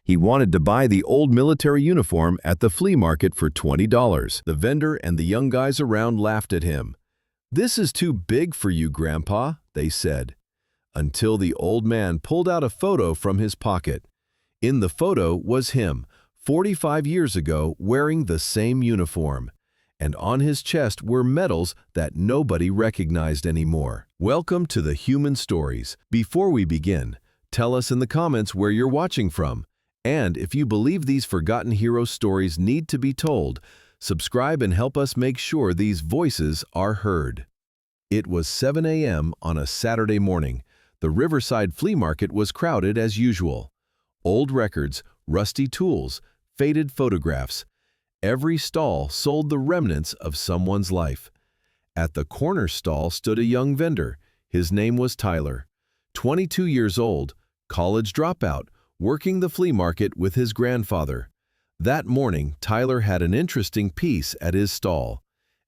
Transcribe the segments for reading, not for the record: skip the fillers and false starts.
He wanted to buy the old military uniform at the flea market for $20. The vendor and the young guys around laughed at him. "This is too big for you, Grandpa," they said, until the old man pulled out a photo from his pocket. In the photo was him, 45 years ago, wearing the same uniform. And on his chest were medals that nobody recognized anymore. Welcome to the Human Stories. Before we begin, tell us in the comments where you're watching from. And if you believe these forgotten hero stories need to be told, subscribe and help us make sure these voices are heard. It was 7 a.m. on a Saturday morning. The Riverside Flea Market was crowded as usual. Old records, rusty tools, faded photographs. Every stall sold the remnants of someone's life. At the corner stall stood a young vendor. His name was Tyler. 22 years old, college dropout, working the flea market with his grandfather. That morning, Tyler had an interesting piece at his stall.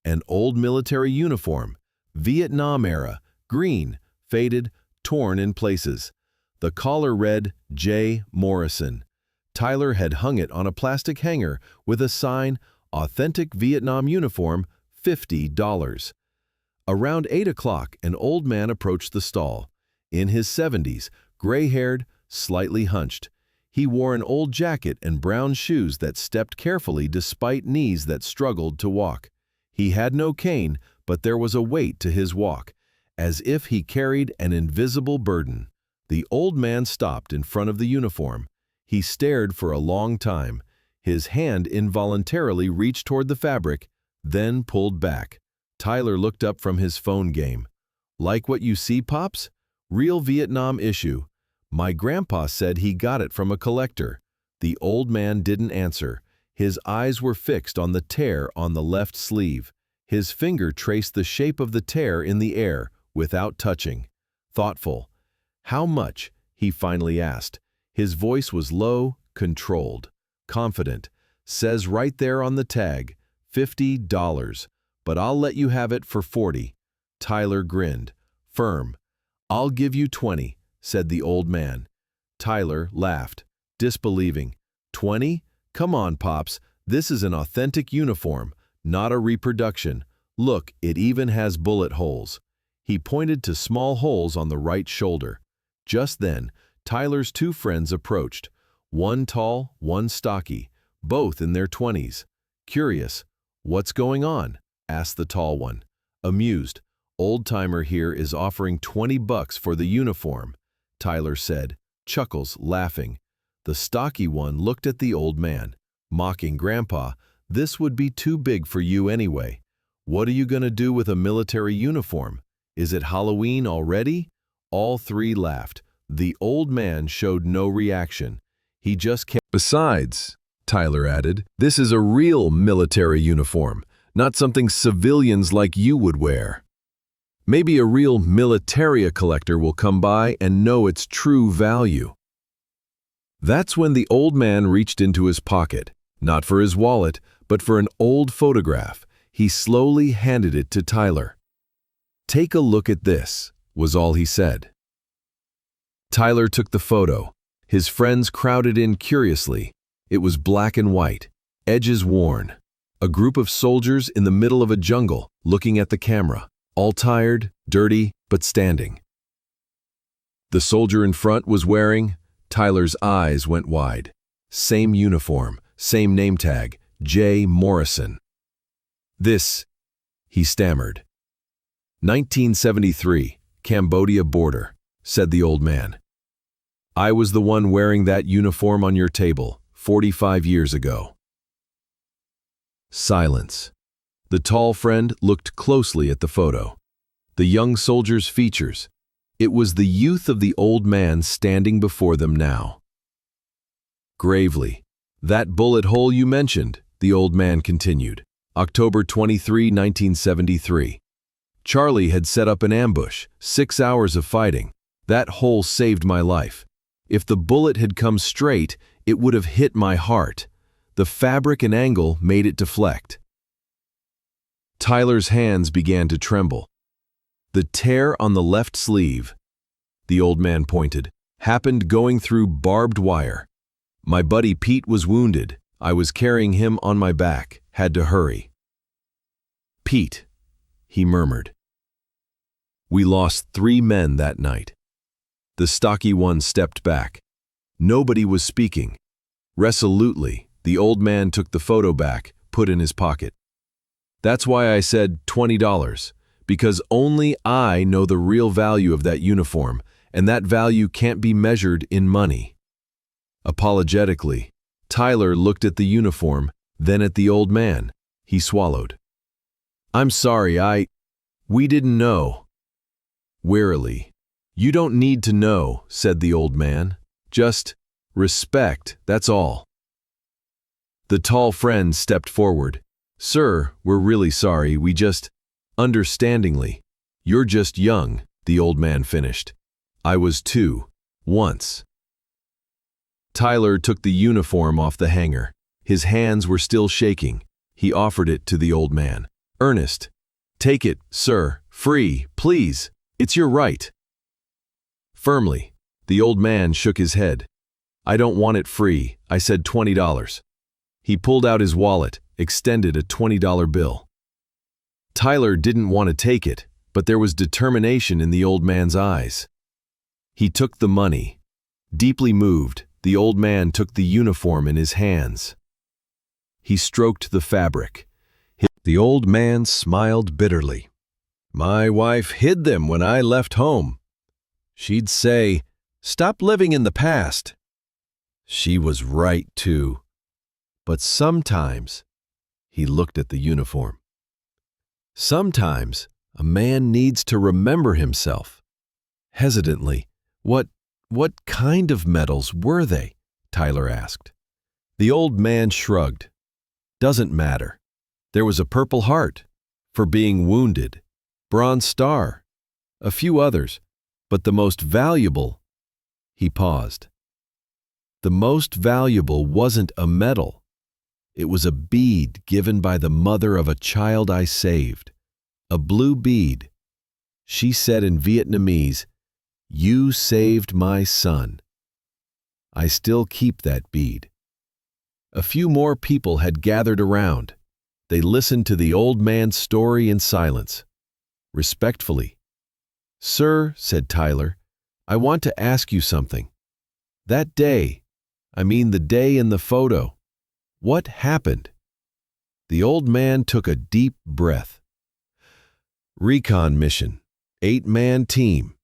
An old military uniform, Vietnam era, green, faded, torn in places. The collar read, J. Morrison. Tyler had hung it on a plastic hanger with a sign, Authentic Vietnam Uniform, $50. Around 8 o'clock, an old man approached the stall. In his 70s, gray-haired, slightly hunched. He wore an old jacket and brown shoes that stepped carefully despite knees that struggled to walk. He had no cane, but there was a weight to his walk, as if he carried an invisible burden. The old man stopped in front of the uniform. He stared for a long time. His hand involuntarily reached toward the fabric, then pulled back. Tyler looked up from his phone game. "Like what you see, Pops? Real Vietnam issue. My grandpa said he got it from a collector." The old man didn't answer. His eyes were fixed on the tear on the left sleeve. His finger traced the shape of the tear in the air, without touching. Thoughtful. "How much?" he finally asked. His voice was low, controlled, confident. "Says right there on the tag, $50, but I'll let you have it for $40. Tyler grinned. Firm. "I'll give you $20, said the old man. Tyler laughed, disbelieving. "20? Come on, Pops. This is an authentic uniform, not a reproduction. Look, it even has bullet holes." He pointed to small holes on the right shoulder. Just then, Tyler's two friends approached. One tall, one stocky, both in their 20s. Curious. "What's going on?" asked the tall one. Amused. "Old-timer here is offering $20 for the uniform," Tyler said, chuckles, laughing. The stocky one looked at the old man, mocking. "Grandpa, this would be too big for you anyway. What are you going to do with a military uniform? Is it Halloween already?" All three laughed. The old man showed no reaction. He just kept. "Besides," Tyler added, "this is a real military uniform, not something civilians like you would wear. Maybe a real militaria collector will come by and know its true value." That's when the old man reached into his pocket, not for his wallet, but for an old photograph. He slowly handed it to Tyler. "Take a look at this," was all he said. Tyler took the photo. His friends crowded in curiously. It was black and white, edges worn. A group of soldiers in the middle of a jungle, looking at the camera, all tired, dirty, but standing. The soldier in front was wearing. Tyler's eyes went wide. Same uniform, same name tag, J. Morrison. "This," he stammered. "1973, Cambodia border," said the old man. "I was the one wearing that uniform on your table 45 years ago." Silence. The tall friend looked closely at the photo. The young soldier's features. It was the youth of the old man standing before them now. Gravely, "That bullet hole you mentioned," the old man continued. "October 23, 1973. Charlie had set up an ambush, 6 hours of fighting. That hole saved my life. If the bullet had come straight, it would have hit my heart. The fabric and angle made it deflect." Tyler's hands began to tremble. "The tear on the left sleeve," the old man pointed, "happened going through barbed wire. My buddy Pete was wounded. I was carrying him on my back. Had to hurry. Pete, he murmured. We lost 3 men that night. The stocky one stepped back. Nobody was speaking. Resolutely, the old man took the photo back, put in his pocket. That's why I said $20, because only I know the real value of that uniform, and that value can't be measured in money. Apologetically, Tyler looked at the uniform, then at the old man. He swallowed. I'm sorry, we didn't know. Wearily, you don't need to know, said the old man. Just respect, that's all. The tall friend stepped forward. Sir, we're really sorry, we just… Understandingly, you're just young, the old man finished. I was too, once. Tyler took the uniform off the hanger. His hands were still shaking. He offered it to the old man. Ernest, take it, sir, free, please, it's your right. Firmly, the old man shook his head. I don't want it free, I said $20. He pulled out his wallet, extended a $20 bill. Tyler didn't want to take it, but there was determination in the old man's eyes. He took the money. Deeply moved, the old man took the uniform in his hands. He stroked the fabric. The old man smiled bitterly. My wife hid them when I left home. She'd say, stop living in the past. She was right, too. But sometimes, he looked at the uniform. Sometimes, a man needs to remember himself. Hesitantly, what kind of medals were they? Tyler asked. The old man shrugged. Doesn't matter. There was a Purple Heart, for being wounded, Bronze Star, a few others, but the most valuable… He paused. The most valuable wasn't a medal. It was a bead given by the mother of a child I saved. A blue bead. She said in Vietnamese, "You saved my son." I still keep that bead. A few more people had gathered around. They listened to the old man's story in silence. Respectfully. Sir, said Tyler, I want to ask you something. That day, I mean the day in the photo, what happened? The old man took a deep breath. Recon mission, 8-man team.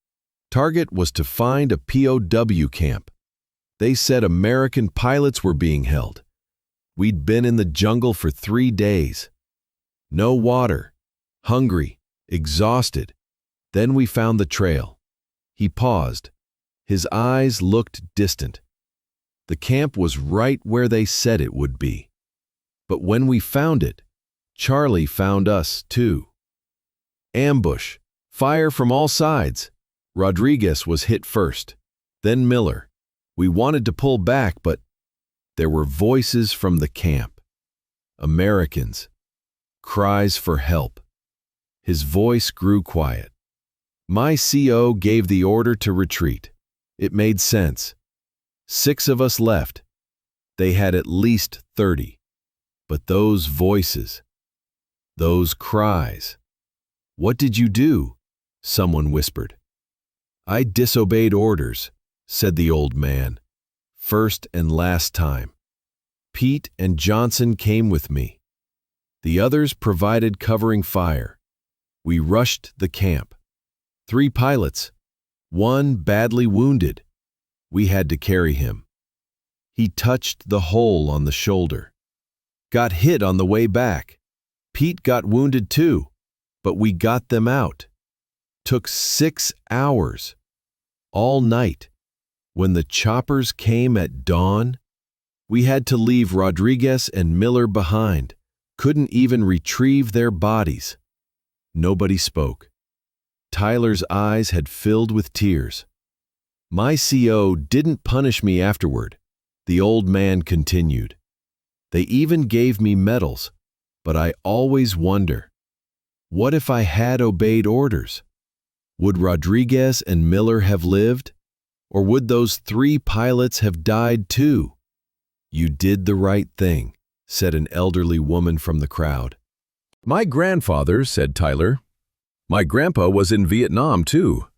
Target was to find a POW camp. They said American pilots were being held. We'd been in the jungle for 3 days. No water, hungry, exhausted. Then we found the trail. He paused. His eyes looked distant. The camp was right where they said it would be. But when we found it, Charlie found us too. Ambush, fire from all sides. Rodriguez was hit first, then Miller. We wanted to pull back, but there were voices from the camp. Americans. Cries for help. His voice grew quiet. My CO gave the order to retreat. It made sense. 6 of us left. They had at least 30. But those voices, those cries. What did you do? Someone whispered. I disobeyed orders, said the old man. First and last time. Pete and Johnson came with me. The others provided covering fire. We rushed the camp. 3 pilots, 1 badly wounded. We had to carry him. He touched the hole on the shoulder. Got hit on the way back. Pete got wounded too, but we got them out. Took 6 hours. All night. When the choppers came at dawn, we had to leave Rodriguez and Miller behind. Couldn't even retrieve their bodies. Nobody spoke. Tyler's eyes had filled with tears. My CO didn't punish me afterward, the old man continued. They even gave me medals, but I always wonder, what if I had obeyed orders? Would Rodriguez and Miller have lived? Or would those 3 pilots have died too? "You did the right thing," said an elderly woman from the crowd. "My grandfather," said Tyler. "My grandpa was in Vietnam too.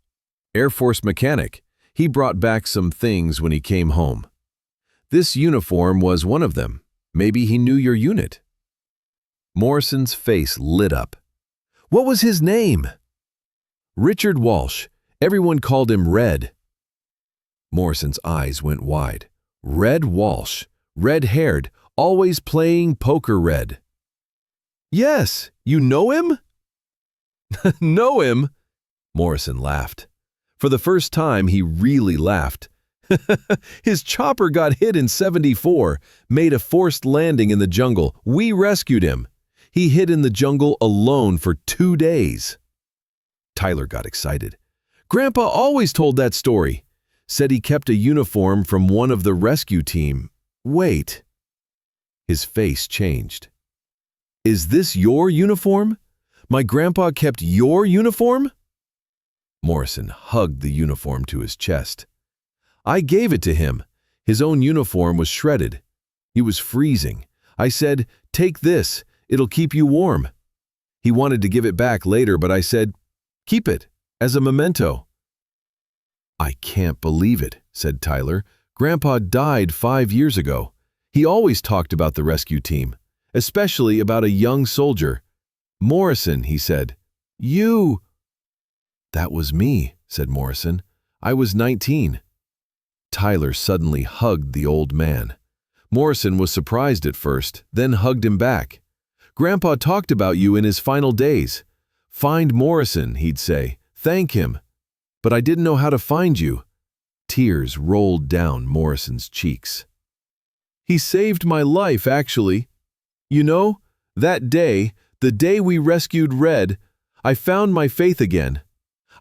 Air Force mechanic. He brought back some things when he came home. This uniform was one of them. Maybe he knew your unit." Morrison's face lit up. "What was his name?" "Richard Walsh. Everyone called him Red." Morrison's eyes went wide. Red Walsh, red-haired, always playing poker red. "Yes, you know him?" "Know him?" Morrison laughed. For the first time, he really laughed. "His chopper got hit in '74, made a forced landing in the jungle. We rescued him. He hid in the jungle alone for 2 days." Tyler got excited. "Grandpa always told that story. Said he kept a uniform from one of the rescue team. Wait." His face changed. "Is this your uniform? My grandpa kept your uniform?" Morrison hugged the uniform to his chest. "I gave it to him. His own uniform was shredded. He was freezing. I said, 'Take this. It'll keep you warm.' He wanted to give it back later, but I said, 'Keep it, as a memento.'" "I can't believe it," said Tyler. "Grandpa died 5 years ago. He always talked about the rescue team, especially about a young soldier. 'Morrison,' he said. 'You—'" "That was me," said Morrison. "I was 19. Tyler suddenly hugged the old man. Morrison was surprised at first, then hugged him back. "Grandpa talked about you in his final days. 'Find Morrison,' he'd say. 'Thank him.' But I didn't know how to find you." Tears rolled down Morrison's cheeks. "He saved my life, actually. You know, that day, the day we rescued Red, I found my faith again.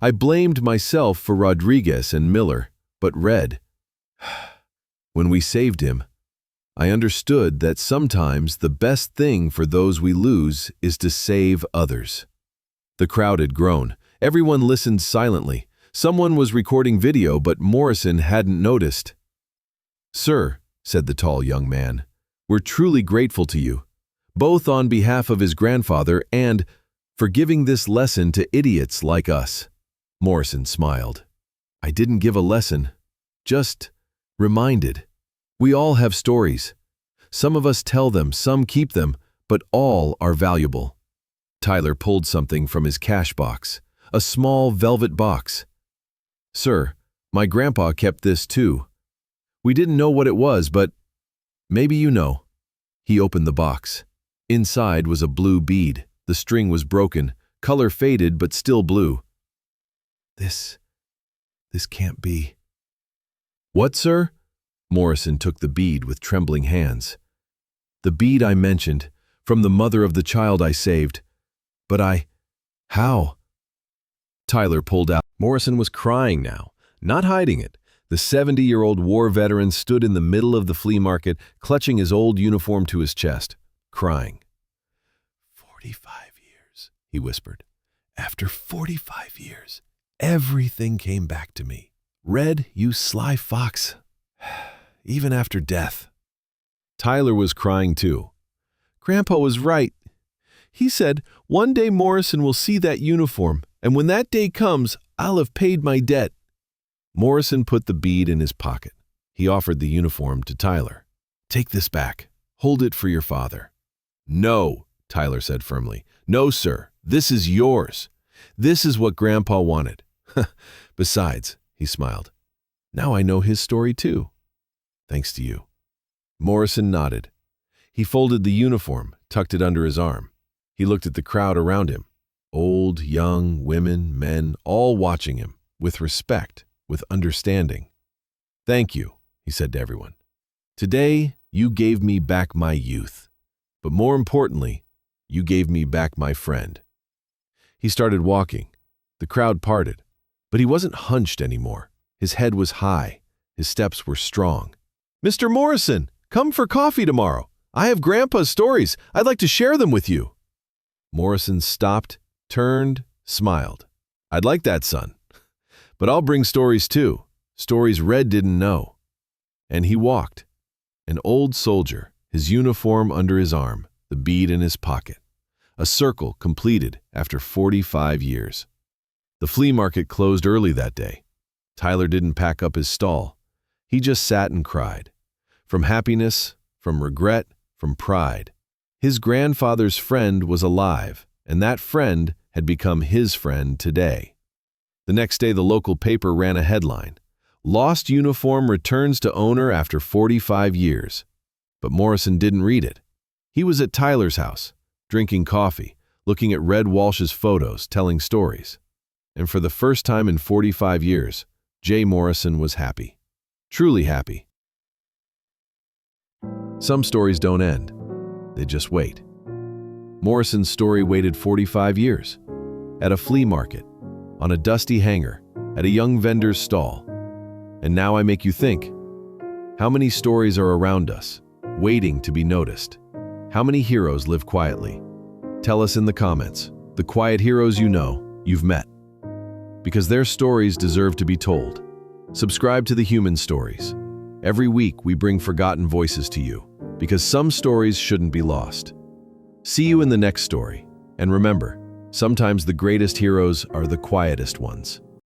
I blamed myself for Rodriguez and Miller, but Red. When we saved him, I understood that sometimes the best thing for those we lose is to save others." The crowd had grown. Everyone listened silently. Someone was recording video, but Morrison hadn't noticed. "Sir," said the tall young man, "we're truly grateful to you, both on behalf of his grandfather and for giving this lesson to idiots like us." Morrison smiled. "I didn't give a lesson, just reminded. We all have stories. Some of us tell them, some keep them, but all are valuable." Tyler pulled something from his cash box, a small velvet box. "Sir, my grandpa kept this too. We didn't know what it was, but maybe you know." He opened the box. Inside was a blue bead. The string was broken, color faded but still blue. This can't be." "What, sir?" Morrison took the bead with trembling hands. "The bead I mentioned, from the mother of the child I saved. But how?" Tyler pulled out. Morrison was crying now, not hiding it. The 70-year-old war veteran stood in the middle of the flea market, clutching his old uniform to his chest, crying. 45 years, he whispered. "After 45 years, everything came back to me. Red, you sly fox. Even after death." Tyler was crying too. "Grandpa was right. He said, 'One day Morrison will see that uniform, and when that day comes, I'll have paid my debt.'" Morrison put the bead in his pocket. He offered the uniform to Tyler. "Take this back. Hold it for your father." "No," Tyler said firmly. "No, sir. This is yours. This is what Grandpa wanted. Besides," he smiled, "now I know his story too. Thanks to you." Morrison nodded. He folded the uniform, tucked it under his arm. He looked at the crowd around him. Old, young, women, men, all watching him, with respect, with understanding. "Thank you," he said to everyone. "Today, you gave me back my youth. But more importantly, you gave me back my friend." He started walking. The crowd parted, but he wasn't hunched anymore. His head was high. His steps were strong. "Mr. Morrison, come for coffee tomorrow. I have Grandpa's stories. I'd like to share them with you." Morrison stopped, turned, smiled. "I'd like that, son. But I'll bring stories too. Stories Red didn't know." And he walked. An old soldier, his uniform under his arm, the bead in his pocket. A circle completed after 45 years. The flea market closed early that day. Tyler didn't pack up his stall. He just sat and cried. From happiness, from regret, from pride. His grandfather's friend was alive, and that friend had become his friend today. The next day, the local paper ran a headline. Lost uniform returns to owner after 45 years. But Morrison didn't read it. He was at Tyler's house, drinking coffee, looking at Red Walsh's photos, telling stories. And for the first time in 45 years, Jay Morrison was happy. Truly happy. Some stories don't end. They just wait. Morrison's story waited 45 years. At a flea market, on a dusty hanger, at a young vendor's stall. And now I make you think, how many stories are around us, waiting to be noticed? How many heroes live quietly? Tell us in the comments, the quiet heroes you know, you've met. Because their stories deserve to be told. Subscribe to the Human Stories. Every week we bring forgotten voices to you, because some stories shouldn't be lost. See you in the next story. And remember, sometimes the greatest heroes are the quietest ones.